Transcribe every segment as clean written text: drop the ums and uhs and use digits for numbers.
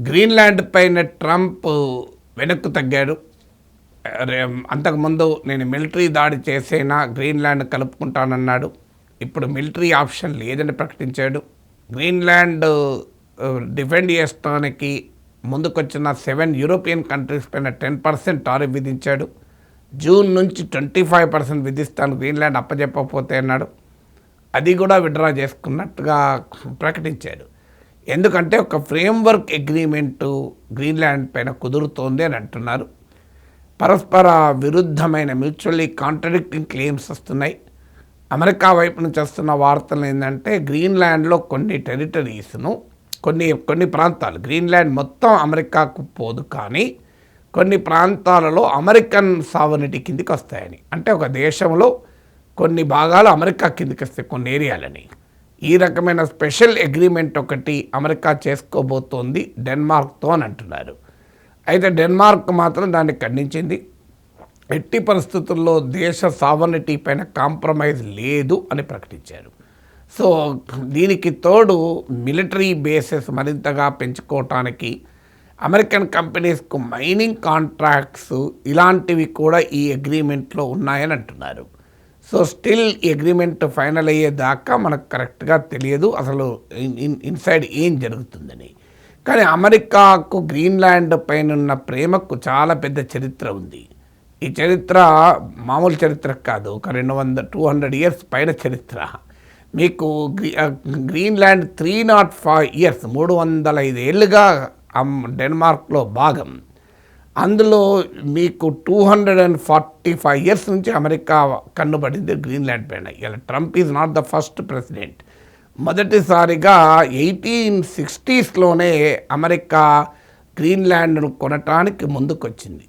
Greenland పైన Trump వెనక్కు తగ్గాడు. అంతకుముందు నేను మిలిటరీ దాడి చేసైనా గ్రీన్లాండ్ కలుపుకుంటానన్నాడు. ఇప్పుడు మిలిటరీ ఆప్షన్ లేదని ప్రకటించాడు. గ్రీన్లాండ్ డిఫెండ్ చేయడానికి ముందుకొచ్చిన 7 యూరోపియన్ కంట్రీస్ పైన 10% టారిఫ్ విధించాడు. జూన్ నుంచి 25% విధిస్తాను గ్రీన్లాండ్ అప్పచెప్పకపోతే అన్నాడు. అది కూడా విత్డ్రా చేసుకున్నట్టుగా ప్రకటించాడు. ఎందుకంటే ఒక ఫ్రేమ్వర్క్ అగ్రిమెంటు గ్రీన్లాండ్ పైన కుదురుతోంది అని అంటున్నారు. పరస్పర విరుద్ధమైన మ్యూచువల్లీ కాంట్రడిక్టింగ్ క్లెయిమ్స్ వస్తున్నాయి. అమెరికా వైపు నుంచి వస్తున్న వార్తలు ఏంటంటే గ్రీన్లాండ్లో కొన్ని టెరిటరీస్ను కొన్ని ప్రాంతాలు, గ్రీన్లాండ్ మొత్తం అమెరికాకు పోదు కానీ కొన్ని ప్రాంతాలలో అమెరికన్ సావనిటీ కిందికి వస్తాయని, అంటే ఒక దేశంలో కొన్ని భాగాలు అమెరికా కిందికి వస్తాయి కొన్ని ఏరియాలని. ఈ రకమైన స్పెషల్ అగ్రిమెంట్ ఒకటి అమెరికా చేసుకోబోతోంది డెన్మార్క్తో అని అంటున్నారు. అయితే డెన్మార్క్ మాత్రం దాన్ని ఖండించింది. ఎట్టి పరిస్థితుల్లో దేశ సావర్నిటీ పైన కాంప్రమైజ్ లేదు అని ప్రకటించారు. సో దీనికి తోడు మిలిటరీ బేసెస్ మరింతగా పెంచుకోవటానికి అమెరికన్ కంపెనీస్కు మైనింగ్ కాంట్రాక్ట్స్ ఇలాంటివి కూడా ఈ అగ్రిమెంట్లో ఉన్నాయని అంటున్నారు. సో స్టిల్ ఈ అగ్రిమెంట్ ఫైనల్ అయ్యేదాకా మనకు కరెక్ట్గా తెలియదు అసలు ఇన్సైడ్ ఏం జరుగుతుందని. కానీ అమెరికాకు గ్రీన్లాండ్ పైన ఉన్న ప్రేమకు చాలా పెద్ద చరిత్ర ఉంది. ఈ చరిత్ర మామూలు చరిత్ర కాదు, ఒక 200-200 ఇయర్స్ పైన చరిత్ర. మీకు గ్రీన్లాండ్ 305 ఇయర్స్ 305 ఏళ్ళుగా డెన్మార్క్లో భాగం. అందులో మీకు 245 ఇయర్స్ నుంచి అమెరికా కన్నుబడింది గ్రీన్లాండ్ పైన. ఇలా Trump is not the first president. మొదటిసారిగా 1860స్లోనే అమెరికా గ్రీన్లాండ్ను కొనటానికి ముందుకొచ్చింది.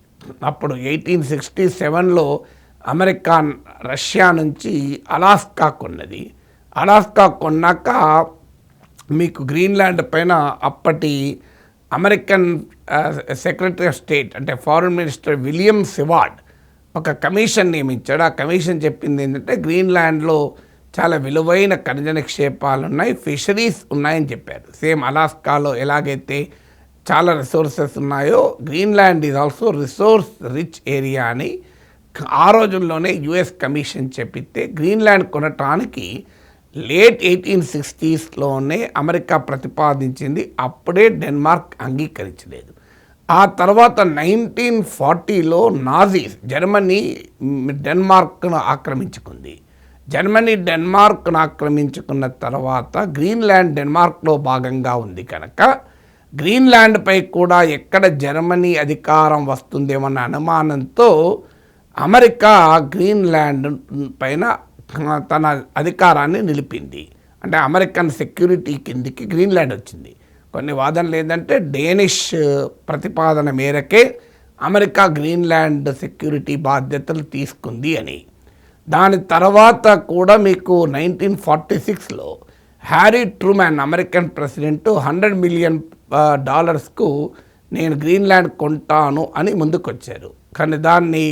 అప్పుడు 1867లో అమెరికా రష్యా నుంచి అలాస్కా కొన్నది. అలాస్కా కొన్నాక మీకు గ్రీన్లాండ్ పైన అప్పటి అమెరికన్ సెక్రటరీ ఆఫ్ స్టేట్ అంటే ఫారిన్ మినిస్టర్ విలియం సివార్డ్ ఒక కమిషన్ నియమించాడు. ఆ కమిషన్ చెప్పింది ఏంటంటే గ్రీన్లాండ్లో చాలా విలువైన ఖనిజ నిక్షేపాలు ఉన్నాయి, ఫిషరీస్ ఉన్నాయని చెప్పారు. సేమ్ అలాస్కాలో ఎలాగైతే చాలా రిసోర్సెస్ ఉన్నాయో Greenland is also resource rich area అని ఆ రోజుల్లోనే యుఎస్ కమిషన్ చెప్పితే గ్రీన్లాండ్ కొనటానికి లేట్ 1860స్లోనే అమెరికా ప్రతిపాదించింది. అప్పుడే డెన్మార్క్ అంగీకరించలేదు. ఆ తర్వాత 1940లో నాజీస్ జర్మనీ డెన్మార్క్ను ఆక్రమించుకుంది. జర్మనీ డెన్మార్క్ను ఆక్రమించుకున్న తర్వాత గ్రీన్లాండ్ డెన్మార్క్లో భాగంగా ఉంది కనుక గ్రీన్లాండ్పై కూడా ఎక్కడ జర్మనీ అధికారం వస్తుందేమన్న అనుమానంతో అమెరికా గ్రీన్లాండ్ పైన తన అధికారాన్ని నిలిపింది. అంటే అమెరికన్ సెక్యూరిటీ కిందికి గ్రీన్లాండ్ వచ్చింది. కొన్ని వాదనలు ఏంటంటే డేనిష్ ప్రతిపాదన మేరకే అమెరికా గ్రీన్లాండ్ సెక్యూరిటీ బాధ్యతలు తీసుకుంది అని. దాని తర్వాత కూడా మీకు 1946లో Harry Truman American president $100 million నేను గ్రీన్లాండ్ కొంటాను అని ముందుకొచ్చారు. కానీ దాన్ని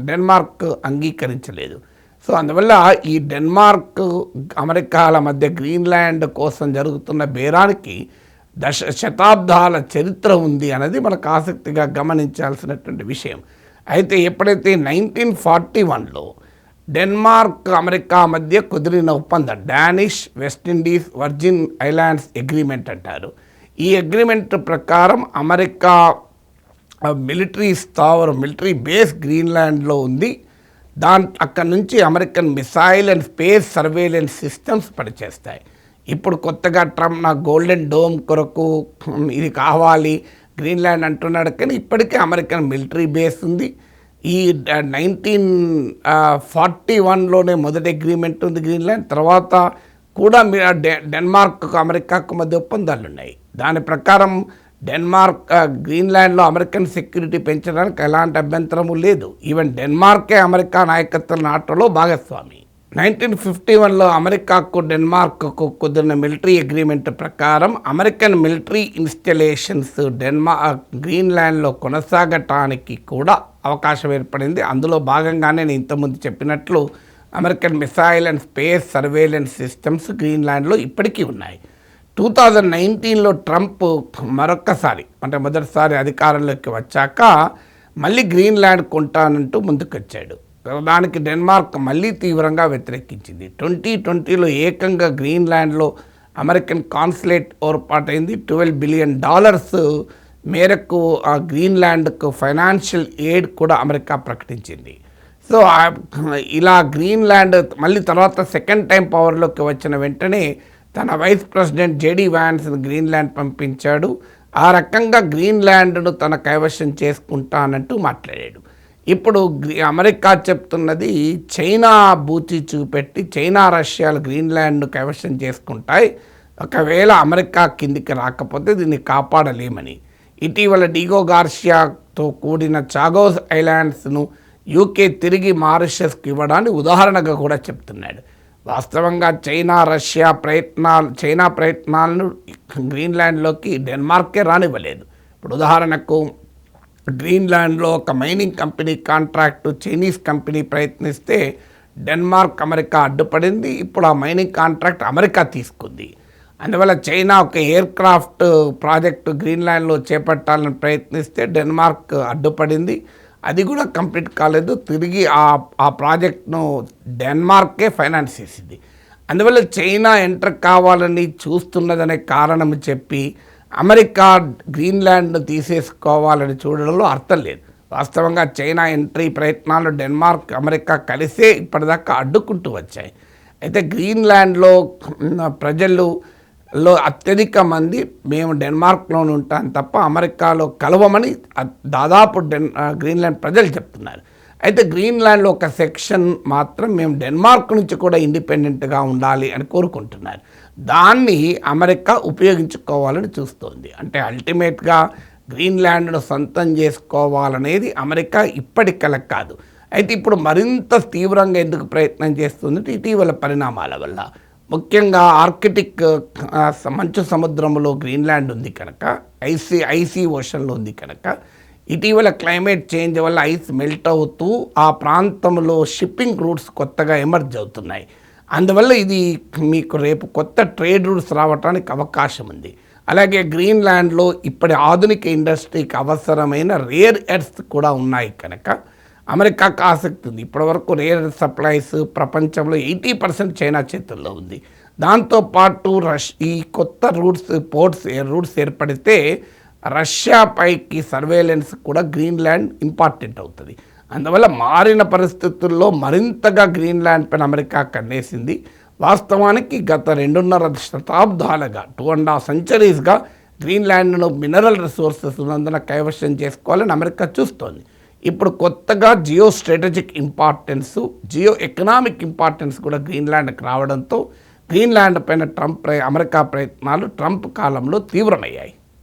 డెన్మార్క్ అంగీకరించలేదు. సో అందువల్ల ఈ డెన్మార్క్ అమెరికాల మధ్య గ్రీన్లాండ్ కోసం జరుగుతున్న బేరానికి శతాబ్దాల చరిత్ర ఉంది అనేది మనకు ఆసక్తిగా గమనించాల్సినటువంటి విషయం. అయితే ఎప్పుడైతే 1941లో డెన్మార్క్ అమెరికా మధ్య కుదిరిన ఒప్పందం Danish West Indies virgin islands agreement అంటారు. ఈ అగ్రిమెంట్ ప్రకారం అమెరికా మిలిటరీ బేస్ గ్రీన్లాండ్లో ఉంది. అక్కడి నుంచి American missile and space surveillance systems పనిచేస్తాయి. ఇప్పుడు కొత్తగా ట్రంప్ నా గోల్డెన్ డోమ్ కొరకు ఇది కావాలి గ్రీన్లాండ్ అంటున్నాడు, కానీ ఇప్పటికే అమెరికన్ మిలిటరీ బేస్ ఉంది. ఈ 1941లోనే మొదటి అగ్రిమెంట్ ఉంది గ్రీన్లాండ్. తర్వాత కూడా డెన్మార్క్ అమెరికాకు మధ్య ఒప్పందాలు ఉన్నాయి. దాని ప్రకారం డెన్మార్క్ గ్రీన్లాండ్లో అమెరికన్ సెక్యూరిటీ పెంచడానికి ఎలాంటి అభ్యంతరము లేదు. ఈవెన్ డెన్మార్కే అమెరికా నాయకత్వ నాటోలో భాగస్వామి. 1951లో అమెరికాకు డెన్మార్క్కు కుదిరిన మిలిటరీ అగ్రిమెంట్ ప్రకారం అమెరికన్ మిలిటరీ ఇన్స్టలేషన్స్ గ్రీన్లాండ్లో కొనసాగటానికి కూడా అవకాశం ఏర్పడింది. అందులో భాగంగానే నేను ఇంతకుముందు చెప్పినట్లు American missile and space surveillance systems గ్రీన్లాండ్లో ఇప్పటికీ ఉన్నాయి. 2019లో ట్రంప్ మరొక్కసారి అంటే మొదటిసారి అధికారంలోకి వచ్చాక మళ్ళీ గ్రీన్లాండ్ కొంటానంటూ ముందుకొచ్చాడు. దానికి డెన్మార్క్ మళ్ళీ తీవ్రంగా వ్యతిరేకించింది. 2020లో ఏకంగా గ్రీన్లాండ్లో అమెరికన్ కాన్సులేట్ ఏర్పాటైంది. $12 బిలియన్ మేరకు ఆ గ్రీన్లాండ్కు ఫైనాన్షియల్ ఎయిడ్ కూడా అమెరికా ప్రకటించింది. సో ఇలా గ్రీన్లాండ్ మళ్ళీ తర్వాత సెకండ్ టైం పవర్లోకి వచ్చిన వెంటనే తన వైస్ ప్రెసిడెంట్ జేడీ వ్యాన్స్ని గ్రీన్లాండ్ పంపించాడు. ఆ రకంగా గ్రీన్లాండ్ను తన కైవశం చేసుకుంటానంటూ మాట్లాడాడు. ఇప్పుడు అమెరికా చెప్తున్నది చైనా బూచి చూపెట్టి చైనా రష్యాలు గ్రీన్లాండ్ను కైవశం చేసుకుంటాయి, ఒకవేళ అమెరికా కిందికి రాకపోతే దీన్ని కాపాడలేమని. ఇటీవల డిగో గార్షియాతో కూడిన చాగోస్ ఐలాండ్స్ను యూకే తిరిగి మారిషస్కి ఇవ్వడాన్ని ఉదాహరణగా కూడా చెప్తున్నాడు. వాస్తవంగా చైనా ప్రయత్నాలను గ్రీన్లాండ్లోకి డెన్మార్కే రానివ్వలేదు. ఇప్పుడు ఉదాహరణకు గ్రీన్లాండ్లో ఒక mining company contract Chinese company ప్రయత్నిస్తే డెన్మార్క్ అమెరికా అడ్డుపడింది. ఇప్పుడు ఆ మైనింగ్ కాంట్రాక్ట్ అమెరికా తీసుకుంది. అందువల్ల చైనా ఒక ఎయిర్ క్రాఫ్ట్ ప్రాజెక్టు గ్రీన్లాండ్లో చేపట్టాలని ప్రయత్నిస్తే డెన్మార్క్ అడ్డుపడింది. అది కూడా కంప్లీట్ కాలేదు. తిరిగి ఆ ప్రాజెక్ట్ను డెన్మార్కే ఫైనాన్స్ చేసింది. అందువల్ల చైనా ఎంటర్ కావాలని చూస్తున్నదనే కారణం చెప్పి అమెరికా గ్రీన్లాండ్ను తీసేసుకోవాలని చూడడంలో అర్థం లేదు. వాస్తవంగా చైనా ఎంట్రీ ప్రయత్నాలు డెన్మార్క్ అమెరికా కలిసే ఇప్పటిదాకా అడ్డుకుంటూ వచ్చాయి. అయితే గ్రీన్లాండ్లో ప్రజల్లో అత్యధిక మంది మేము డెన్మార్క్లోనే ఉంటాం తప్ప అమెరికాలో కలవమని దాదాపు గ్రీన్లాండ్ ప్రజలు చెప్తున్నారు. అయితే గ్రీన్లాండ్లో ఒక సెక్షన్ మాత్రం మేము డెన్మార్క్ నుంచి కూడా ఇండిపెండెంట్గా ఉండాలి అని కోరుకుంటున్నారు. దాన్ని అమెరికా ఉపయోగించుకోవాలని చూస్తోంది. అంటే అల్టిమేట్గా గ్రీన్లాండ్ను సొంతం చేసుకోవాలనేది అమెరికా ఇప్పటికల కాదు. అయితే ఇప్పుడు మరింత తీవ్రంగా ఎందుకు ప్రయత్నం చేస్తుంది ఇటీవల పరిణామాల వల్ల. ముఖ్యంగా ఆర్కిటిక్ మంచు సముద్రంలో గ్రీన్లాండ్ ఉంది కనుక, ఐసీ ఓషన్లో ఉంది కనుక ఇటీవల క్లైమేట్ చేంజ్ వల్ల ఐస్ మెల్ట్ అవుతూ ఆ ప్రాంతంలో షిప్పింగ్ రూట్స్ కొత్తగా ఎమర్జ్ అవుతున్నాయి. అందువల్ల ఇది మీకు రేపు కొత్త ట్రేడ్ రూట్స్ రావడానికి అవకాశం ఉంది. అలాగే గ్రీన్లాండ్లో ఇప్పటి ఆధునిక ఇండస్ట్రీకి అవసరమైన రేర్ ఎర్త్స్ కూడా ఉన్నాయి కనుక అమెరికాకు ఆసక్తి ఉంది. ఇప్పటివరకు రేర్ సప్లైస్ ప్రపంచంలో 80% చైనా చేతుల్లో ఉంది. దాంతోపాటు ఈ కొత్త రూట్స్ ఏర్పడితే రష్యా పైకి సర్వేలెన్స్ కూడా గ్రీన్లాండ్ ఇంపార్టెంట్ అవుతుంది. అందువల్ల మారిన పరిస్థితుల్లో మరింతగా గ్రీన్లాండ్ పైన అమెరికా కన్నేసింది. వాస్తవానికి గత 2.5 శతాబ్దాలుగా 2.5 సెంచరీస్గా గ్రీన్లాండ్ను మినరల్ రిసోర్సెస్ ఉన్నందున కైవశం చేసుకోవాలని అమెరికా చూస్తోంది. ఇప్పుడు కొత్తగా geo strategic importance, geo economic importance కూడా గ్రీన్లాండ్కి రావడంతో గ్రీన్లాండ్ పైన అమెరికా ప్రయత్నాలు ట్రంప్ కాలంలో తీవ్రమయ్యాయి.